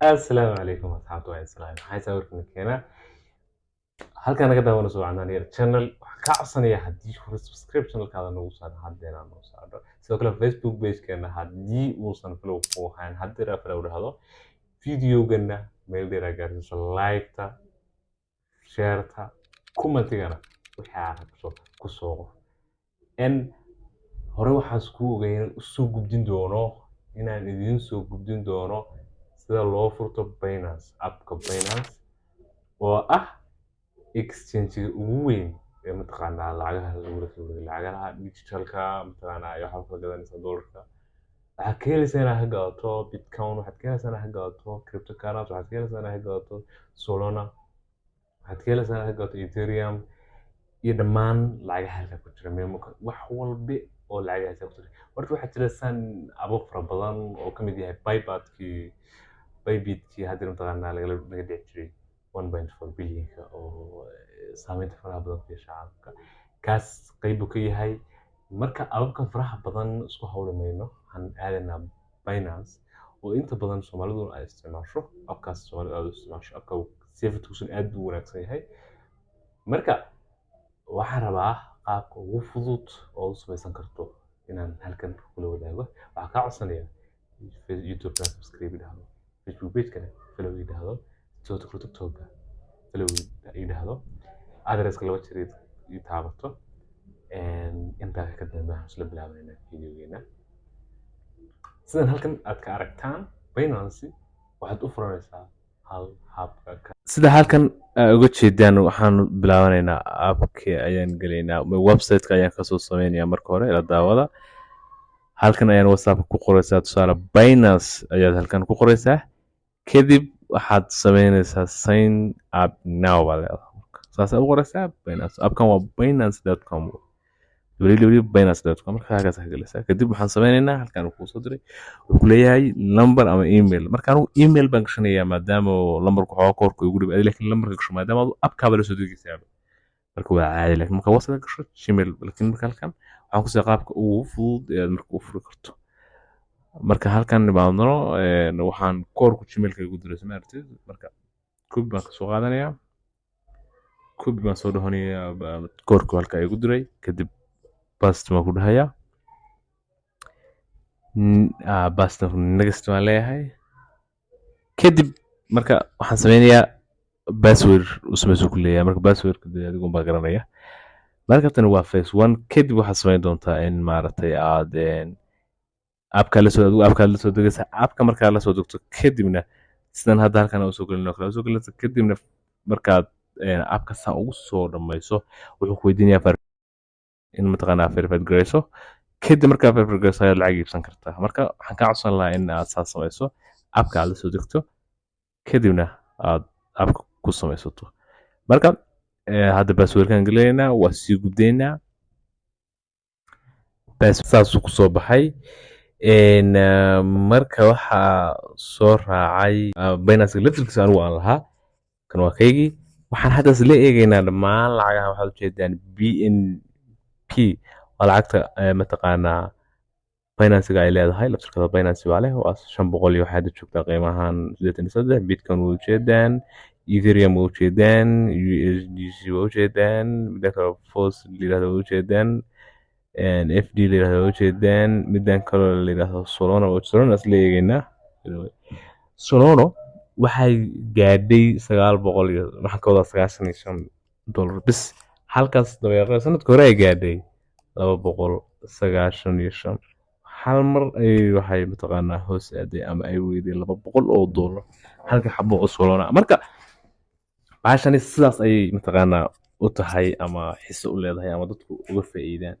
السلام عليكم أصحاب توعي السلام waxaan sawirkan keenaa halkan naga daawanayso waxaan yar channel waxaan ka codsanayaa haddii hore subscribe channelkaada nagu saaran haddeena noo saaro sidoo kale Facebook page-keena haddii uusan follow ku ahayn haddeera follow dhahdo videogana meel dheer gaarsiiso like-ta share-ta comment-gana wixii aad rabto ku soo qor in hore waxaan isku ogeyn soo gudbin doono inaan idiin soo gudbin doono sida loo furto Binance appka Binance oo ah exchange-ga ugu weyn ee mataqaanaa lacagaha lagu rakibo lacagaha digitalka mataqaanaa iyo waxa kala gadanaysa dollarka waxaad ka helaysaa inaad ka gadato bitcoin waxaad ka helaysaa inaad ka gadato cryptocurrency waxaad ka helaysaa inaad ka gadato solana waxaad ka helaysaa inaad ka gadato ethereum iyo dhammaan lacagaha halkaa ku jira memo wax walba oo lacagahaas ku jira horta waxaa jira san abo fara badan oo ka mid yahay Bybit-kii hadda mataqaanaa laga dhici jiray 1.4 bilyan oo saameynta faraha badan ku yeesha caalamka kaas qayb uu ka yahay marka ababka faraha badan isku hawlamayno waxaan aadaynaa Binance oo inta badan Soomaalidu ay isticmaasho abkaas Soomaalidu aad u isticmaasho abka safetygiisu aad u wanaagsan yahay marka waxaan rabaa qaabka ugu fudud oo u samaysan karto inaan halkan kula wadaago waxaan ka codsanayaa YouTube-ka subscribe dhahdo Facebook page-kana follow dhahdo TikTok-ka follow dhahdo address-ka laba jeer ii taabato intaa ka dambe waxaan isla bilaabaynaa videogeena sidan halkan aad ka aragtaan Binance waxaad u furanaysaa hal habka sida halkan uga jeedaan waxaan bilaabanaynaa appka ayaan gelaynaa website-ka ayaan kasoo sameynayaa marka hore ila daawada halkan ayaan WhatsApp ku qoraysaa tusaale Binance ayaad halkan ku qoraysaa kadib waxaad sameynaysaa sign up now baa leedahay saas aad u qoraysaa Binance appkan waa binance.com www.binance.com marka halkaas ka galaysaa kadib waxaan sameynaynaa halkan uu ku soo diray wuxuu ku leeyahay number ama email marka anigu email baan gashanayaa maadaama lambarku xogaa koorka ugu dhibay laakiin lambarka gasho maadaama aad appkaaba la soo degaysaa marka waa caadi laakiin marka WhatsApp gasho Gmail laakiin marka halkan waxaan ku sii qaabka ugu fudud ee aad marka u furi karto marka halkan nimaadno waxaan koorku Gmail-ka ugu diray samaartid marka copy baan ka soo qaadanayaa copy baan soo dhahonayaa koorku halka ay ugu diray kadib paste ma ku dhahayaa paste next waan leeyahay kadib marka waxaan sameynayaa password usmayso ku leeyahay marka password ka adigu baa garanaya marka tan waa phase 1 kadib waxaad sameyn doontaa in maaragtay aad appka la soo degaysa appka marka la soo degto kadibna sidan hadda halkan aan soo gelino kala soo gelinaysa kadibna markaad appka saa ugu soo dhamayso wuxuu ku weydiinayaa in mataqaanaa verified garayso kadib markaa verified garayso ayaad lacag iibsan kartaa marka waxaan ka codsan lahaa in aad saa samayso appka aad la soo degto kadibna aad appka ku samaysato marka hadda passwordkan gelaynaa waa sii gudaynaa saasuu ku soo baxay marka waxaa soo raacay Binance laftirkiisa anigu aan lahaa kan waa kaygii waxaan haddaas la eegaynaa dhammaan lacagaha waxaad ujeedaan BNP waa lacagta mataqaanaa Binance-ga ay leedahay laftirkada Binance baa leh waa 500 iyo waxaad joogtaa qiimahan 83 Bitcoin waa ujeedaan Ethereum waa ujeedaan USDC waa ujeedaan midda kale FOS liraahdo waa ujeedaan FD liraahdo waa ujeedaan middan kale liraahdo Solana is la eegaynaa Solana waxay gaadhay 900 iyo waxaan ka wadaa $95 bis halkaas dabeeqada sanadka hore ay gaadhay 295 hal mar ay waxay mataqaanaa hoos aaday ama ay weyday $200 halka xabo oo Solana marka baashani sidaas ay mataqaanaa u tahay ama xiso u leedahay ama dadku uga faa'iidaan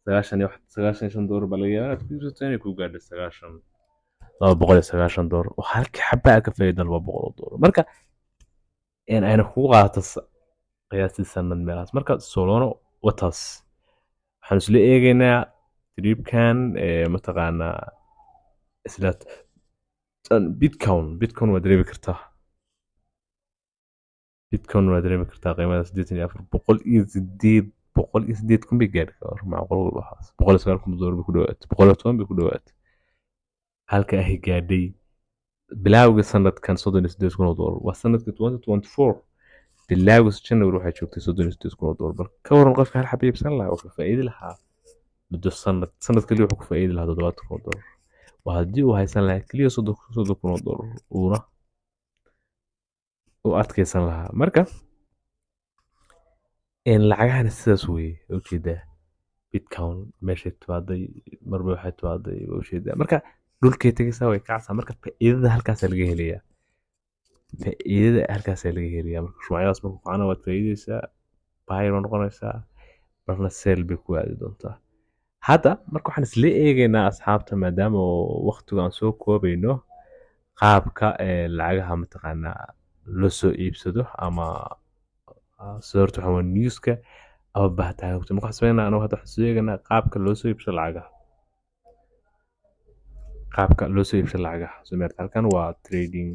$95 baa laga yaabaa inaad ku jirto inay ku gaadho $290 oo halka xaba ka faa'iidan $200 marka ayna kugu qaadato qiyaastii sanad meelahaas marka Solana wataas waxaan isla eegaynaa tripkan mataqaanaa isla Bitcoin waa dareemi kartaa qiimada 84 kun bay gaadhi macquul waxaas $109 ku dhawaad $110 ku dhawaad halka ay gaadhay bilowga sanadkan $38,000 waa sanadka 2024 bilowga January waxay joogtay $38,000 marka ka waran qofka hal xaba iibsan lahaa wuxuu faa'iidi lahaa muddo sanad kaliya wuxuu ku faa'iidi lahaa $7,000 waa haddii uu haysan lahaa kaliya $30,000 uuna u adkeysan lahaa marka lacagahana sidaas weeye ujeedaa bitcoin meeshay timaaday marba waxay timaaday ujeedaa marka dhulkay tegaysaa way kacaysaa marka faa'iidada halkaasaa laga helayaa marka shumacyadaas marka kacana waad faa'iidaysaa buyer waa noqonaysaa marna sell bay ku aadi doontaa hadda marka waxaan isla eegaynaa asxaabta maadaama waqtiga aan soo koobayno qaabka lacagaha mataqaanaa loo soo iibsado ama sababta waxaa newska ama baahitaanka marka waxaan sameynaa anagu hadda waxaan soo eegaynaa qaabka loo soo iibsado lacagaha soo maarta halkan waa trading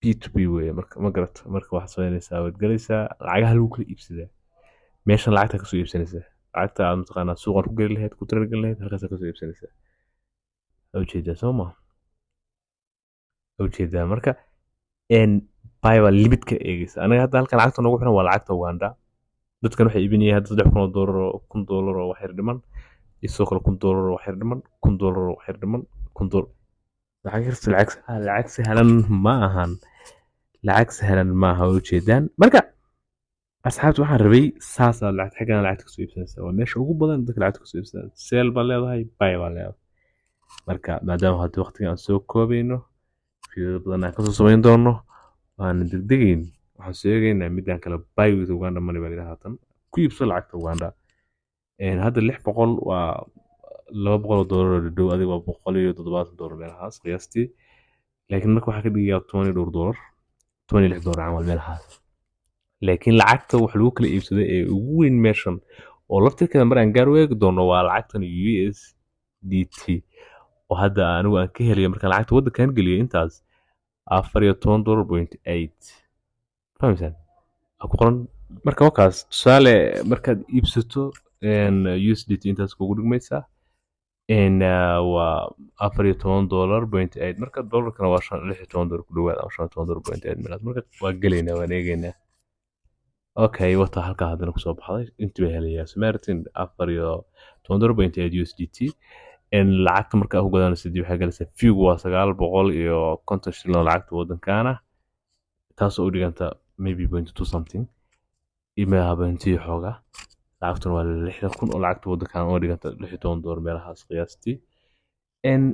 B2B weeye marka ma garata marka waxaad sameynaysaa waad galaysaa lacagaha lagu kala iibsadaa meeshan lacagta kasoo iibsanaysaa lacagta aad mataqaanaa suuqan ku geli lahayd ku taragelin lahayd halkaas kasoo iibsanaysaa ujeedaa soo ma ujeedaa marka buy baa limitka eegaysa anaga hadda halkan lacagta noogu xiran waa lacagta Uganda dadkan waxay iibinayaan hadda $3,000 oo wax yar dhiman iyo sidoo kale $1,000 oo wax yar dhiman $1,000 oo wax yar dhiman $1,000 lacag sahlan ma aha ujeedaan marka asxaabta waxaan rabay saasaa lacagta xaggan lacagta kasoo iibsanaysaa waa meesha ugu badan dadka lacagta kasoo iibsanaya sell baa leedahay buy baa leedahay marka maadaama hadda waqtiga aan soo koobayno fiiro badan aan kasoo samayn doono waan degdegayn waxaan soo eegaynaa midaan kale buy with Uganda money baa layidhaha haatan ku iibso lacagta Uganda hadda $600 waa $200 oo dhow adiga waa $170 meelahaas qiyaastii laakiin marka waxaa ka dhigayaa $20 $26 camal meelahaas laakiin lacagta wax lagu kala iibsaday ee ugu weyn meeshan oo laftirkeeda mar aan gaar u eegi doono waa lacagtan USDT oo hadda anigu aan ka helayo markaan lacagta waddankan geliyo intaas $14.8 fahmaysaan ku qoran marka wakaas tusaale markaad iibsato USDT intaas kugu dhigmaysaa waa $14.8 marka dollarkana waa $16 ku dhawaad ama $15.8 meelaad marka waa gelaynaa waan eegaynaa okay wata halkaa haddana kusoo baxday intii baa helayaa Samaritan $14.8 USDT lacagta marka ku gadanaysid waxay galaysaa fee waa $950 oo lacagta waddankaana taasoo u dhiganta maybe 0.2 something imaha bantii xooga lacagtuna waa $60,000 oo lacagta waddankaana oo dhiganta $16 meelahaas qiyaastii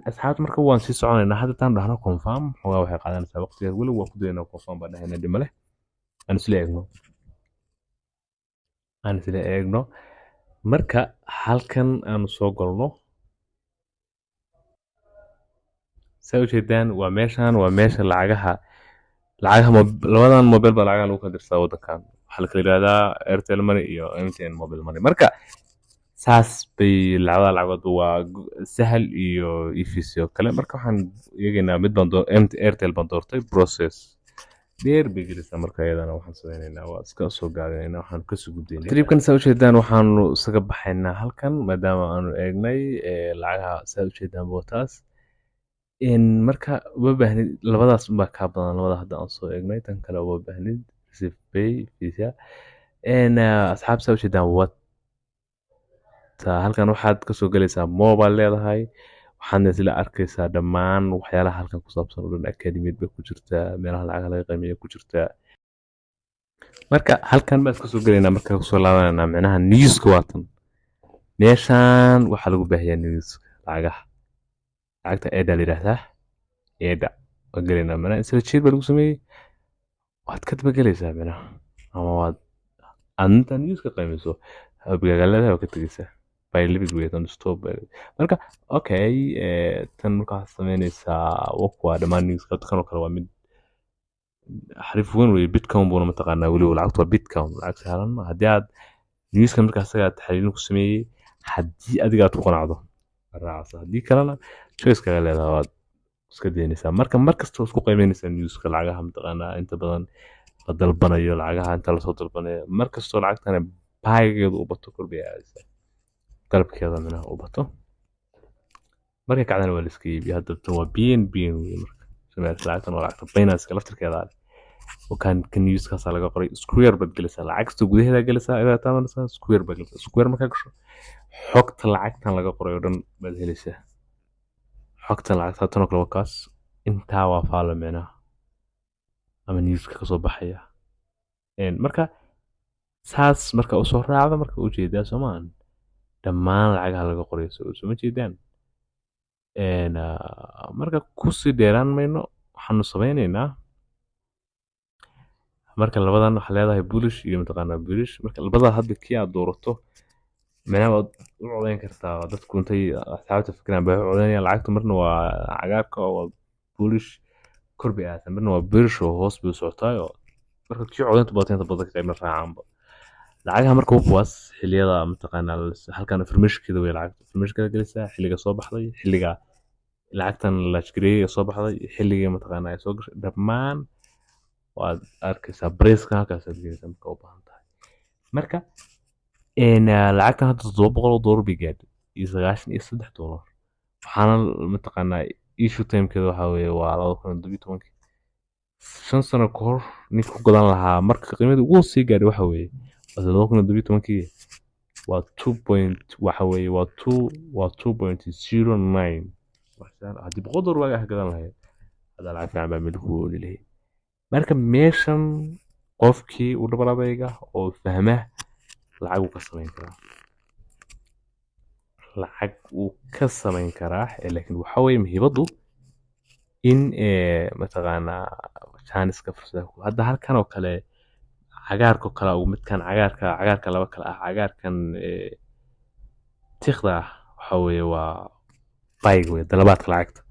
asxaabta marka waan sii soconaynaa hadda taan dhahno confirm xoogaa waxay qaadanaysaa waqtigeed weli waa ku daynaa confirm baan dhahaynaa dhima leh aan isla eegno marka halkan aanu soo galno saa ujeedaan waa meesha lacagaha labadan mobile baa lacagaha lagu kala dirsadaa waddankan waxaa la kala yidhahdaa Airtel money iyo MTN mobile money marka saas bay labada lacagood waa sahal iyo EFC oo kale marka waxaan eegaynaa mid baan Airtel baan doortay process dheer bay gelaysaa marka iyadana waxaan sameynaynaa waa iska soo gaadinaynaa waxaan kasoo gudbaynaa tripkan saa ujeedaan waxaanu isaga baxaynaa halkan maadaama aanu eegnay lacagaha saa ujeedaan bootaas marka uma baahnid labadaas unbaa kaa badan labada hadda aan soo eegnay tan kale uma baahnid receive pay visa asxaab saa ujeedaan wata halkan waxaad kasoo gelaysaa mobile leedahay waxaadna isla arkaysaa dhammaan waxyaalaha halkan ku saabsan oo dhan academiyad bay ku jirtaa meelaha lacagaha laga qiimeeya ku jirtaa marka halkan baan iska soo gelaynaa marka kusoo laabananaa micnaha newska waatan meeshan waxaa lagu baahiyaa newska lacagta eeda la yidhaahdaa eeda waa gelaynaa micnaha isla jeed baa lagu sameeyey waad ka daba gelaysaa micnaha ama waad aadinta newska qiimeyso habgagaalada waa ka tegaysaa libid way on stop marka okay tan markaa sameynaysaa waa dhammaan newska kan oo kale waa mid xarif weyn wey bitcoin buuna mataqaanaa weliba lacagtu waa bitcoin lacag sahlan ma haddii aad newska markaa isagaa taxliilin ku sameeyey haddii adiga aad ku qanacdo raacsa haddii kalena choice kaga leedahay waad iska daynaysaa marka markasta isku qiimeynaysaa newska lacagaha mataqaanaa inta badan la dalbanayo lacagaha inta lasoo dalbanayo markastoo lacagtana baahigeedu u bato kor bay aadaysaa qalabkeeda minaha u bato marka kacdana waa la iska iibiya hadda tan waa BNB wey marka lacagtan waa lacagta Binance laftirkeeda ah وكان newskaas laga qoray Square bad gelisa lacagta gudaheeda gelisa ila taabanaysa Square bad gelisa Square markaa gasho xogta lacagtan laga qoray oo dhan baad helaysaa xogta lacagta tan oo kale kaas intaa waa faalamena ama newska ka soo baxaya marka saas marka u soo raacdo marka u jeedaa Soomaan dhammaan lacagaha laga qoray soo ma jeedaan marka ku sii dheeraan mayno waxaanu sameynaynaa marka labadan waxa leedahay bullish iyo mataqaanaa bullish marka labada hadda kii aad doorato macnaha waad u codeyn kartaa dadku intay asxaabta fikiraan bay u codeynayaan lacagtu marna waa cagaarka oo bullish kor bay aadaan marna waa bearish oo hoos bay u socotaa marka kii codeynta badatay badan ka qayb raacaanba lacagaha marka uu kuwaas xilliyada mataqaanaa halkan informationkeeda way lacagta informationkeeda gelisaa xilliga soo baxday xilliga lacagtan la shaqeeyay soo baxday xilliga mataqaanaa ay soo gashay dhammaan waad arkaysaa brayska halkaas aad gelaysaa marka u baahan tahay marka lacagtan hadda $700 bay gaadhay iyo $93 waxaana mataqaanaa issue timekeeda waxaa weeye waa 2017 shan sano ka hor ninka ku gadan lahaa marka qiimada ugu sii gaadhay waxa weeye 2017 waa 2. waxa weeye waa 2.09 haddii $100 waaga gadan lahayd hada lacag fiican baa meel ku leeyahay marka meeshan qofkii u dhabar adayga oo fahma lacag uu ka samayn karaa laakiin waxa weeye muhiimadu in mataqaanaa chaniska fursada hadda halkan oo kale cagaarka kala oo midkan cagaarka laba kala ah cagaarkan tiqda waxa weeye waa bayg weeye dalabaadka lacagta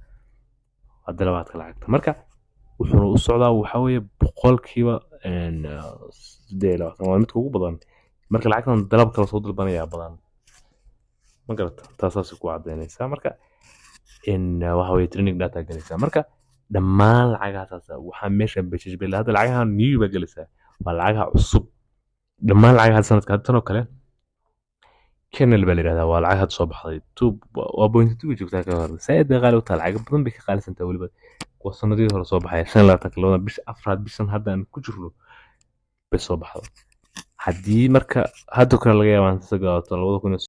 marka wuxuu u socdaa waxa weeye boqolkiiba waa midka ugu badan marka lacagtan dalab kala soo dalbanaya badan ma garata taasaas ku cadeynaysaa marka waxa weeye training data galaysaa marka dhammaan lacagahaas waxaa meesha beeshay bilaa hadda lacagaha new ba galaysaa waa lacagaha cusub dhammaan lacagaha sanadka tan oo kale channel baa yiraahdaa waa lacag had soo baxday waa point 2 joogtaa ka hor saad qaali u tahay lacag badan bay ka qaalisantaa waliba kuwa sanadii hore soo baxay 25 bish afraad bishan hadda aan ku jirno bay soo baxday haddii marka hadda kale laga yaabaa inta 2000